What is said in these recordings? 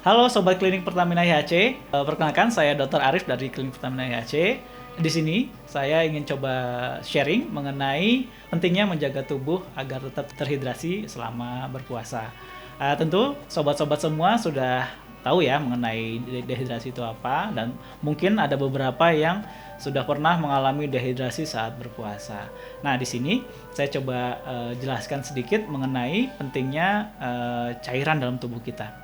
Halo Sobat Klinik Pertamina IHC, perkenalkan saya Dr. Arif dari Klinik Pertamina IHC. Di sini saya ingin coba sharing mengenai pentingnya menjaga tubuh agar tetap terhidrasi selama berpuasa. Tentu sobat-sobat semua sudah tahu ya mengenai dehidrasi itu apa, dan mungkin ada beberapa yang sudah pernah mengalami dehidrasi saat berpuasa. Nah, di sini saya coba jelaskan sedikit mengenai pentingnya cairan dalam tubuh kita.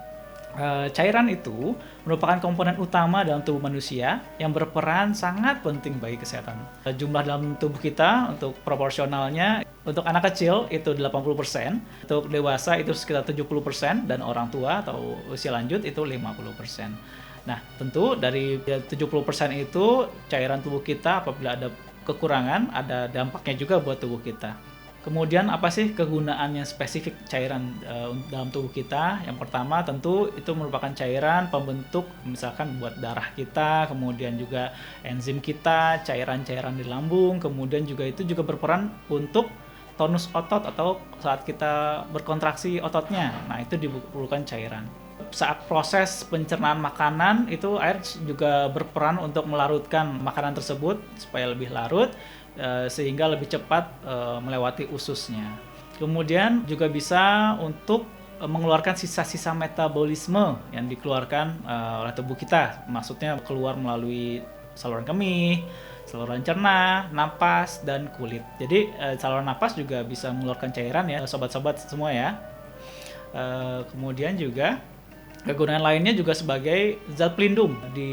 Cairan itu merupakan komponen utama dalam tubuh manusia yang berperan sangat penting bagi kesehatan. Jumlah dalam tubuh kita untuk proporsionalnya, untuk anak kecil itu 80%, untuk dewasa itu sekitar 70%, dan orang tua atau usia lanjut itu 50%. Nah, tentu dari 70% itu cairan tubuh kita apabila ada kekurangan, ada dampaknya juga buat tubuh kita. Kemudian apa sih kegunaannya spesifik cairan dalam tubuh kita? Yang pertama tentu itu merupakan cairan pembentuk misalkan buat darah kita, kemudian juga enzim kita, cairan-cairan di lambung, kemudian juga itu juga berperan untuk tonus otot atau saat kita berkontraksi ototnya. Nah, itu diperlukan cairan. Saat proses pencernaan makanan itu air juga berperan untuk melarutkan makanan tersebut supaya lebih larut, sehingga lebih cepat melewati ususnya. Kemudian juga bisa untuk mengeluarkan sisa-sisa metabolisme yang dikeluarkan oleh tubuh kita. Maksudnya keluar melalui saluran kemih, saluran cerna, napas, dan kulit. Jadi saluran napas juga bisa mengeluarkan cairan ya, sobat-sobat semua ya. Kemudian juga kegunaan lainnya juga sebagai zat pelindung di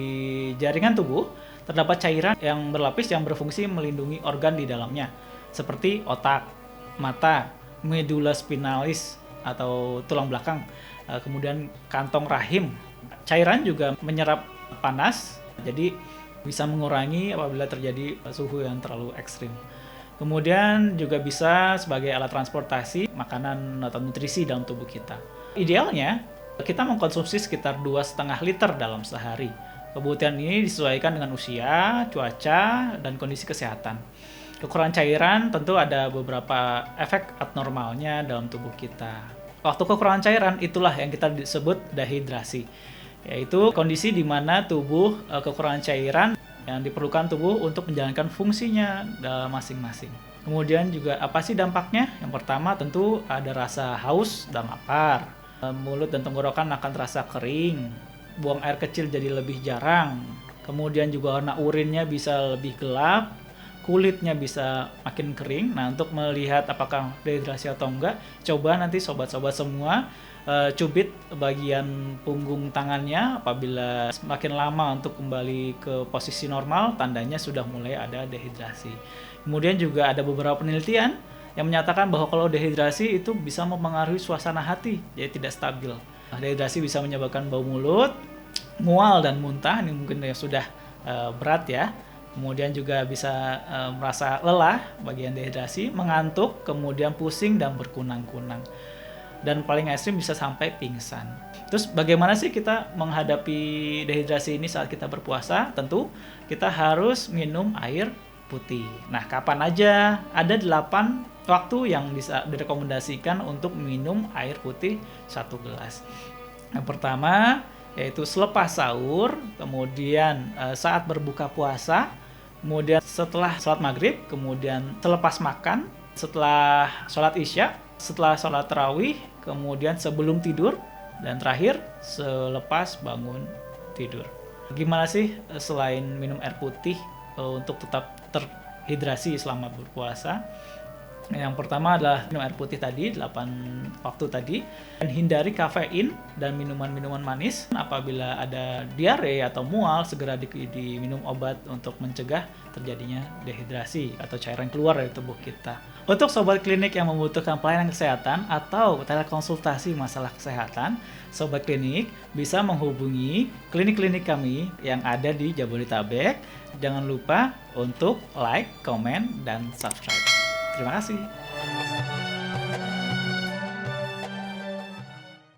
jaringan tubuh. Terdapat cairan yang berlapis yang berfungsi melindungi organ di dalamnya, seperti otak, mata, medula spinalis atau tulang belakang, kemudian kantong rahim. Cairan juga menyerap panas, jadi bisa mengurangi apabila terjadi suhu yang terlalu ekstrim. Kemudian juga bisa sebagai alat transportasi makanan atau nutrisi dalam tubuh kita. Idealnya, kita mengkonsumsi sekitar 2,5 liter dalam sehari. Kebutuhan ini disesuaikan dengan usia, cuaca, dan kondisi kesehatan. Kekurangan cairan tentu ada beberapa efek abnormalnya dalam tubuh kita. Waktu kekurangan cairan itulah yang kita disebut dehidrasi, yaitu kondisi di mana tubuh kekurangan cairan yang diperlukan tubuh untuk menjalankan fungsinya dalam masing-masing. Kemudian juga apa sih dampaknya? Yang pertama tentu ada rasa haus dan lapar. Mulut dan tenggorokan akan terasa kering. Buang air kecil jadi lebih jarang. Kemudian juga warna urinnya bisa lebih gelap, kulitnya bisa makin kering. Nah, untuk melihat apakah dehidrasi atau enggak, coba nanti sobat-sobat semua cubit bagian punggung tangannya. Apabila semakin lama untuk kembali ke posisi normal, tandanya sudah mulai ada dehidrasi. Kemudian juga ada beberapa penelitian yang menyatakan bahwa kalau dehidrasi itu bisa mempengaruhi suasana hati, jadi tidak stabil. Dehidrasi bisa menyebabkan bau mulut, mual dan muntah, ini mungkin yang sudah berat ya. Kemudian juga bisa merasa lelah bagian dehidrasi, mengantuk, kemudian pusing dan berkunang-kunang. Dan paling ekstrim bisa sampai pingsan. Terus bagaimana sih kita menghadapi dehidrasi ini saat kita berpuasa? Tentu kita harus minum air putih. Nah, kapan aja? Ada 8 waktu yang direkomendasikan untuk minum air putih 1 gelas. Yang pertama yaitu selepas sahur, kemudian saat berbuka puasa, kemudian setelah sholat maghrib, kemudian selepas makan, setelah sholat isya, setelah sholat tarawih, kemudian sebelum tidur, dan terakhir selepas bangun tidur. Gimana sih selain minum air putih untuk tetap terhidrasi selama berpuasa? Yang pertama adalah minum air putih tadi, 8 waktu tadi, dan hindari kafein dan minuman-minuman manis. Apabila ada diare atau mual, segera diminum obat untuk mencegah terjadinya dehidrasi atau cairan keluar dari tubuh kita. Untuk sobat klinik yang membutuhkan pelayanan kesehatan atau telekonsultasi masalah kesehatan, sobat klinik bisa menghubungi klinik-klinik kami yang ada di Jabodetabek. Jangan lupa untuk like, komen, dan subscribe. Terima kasih.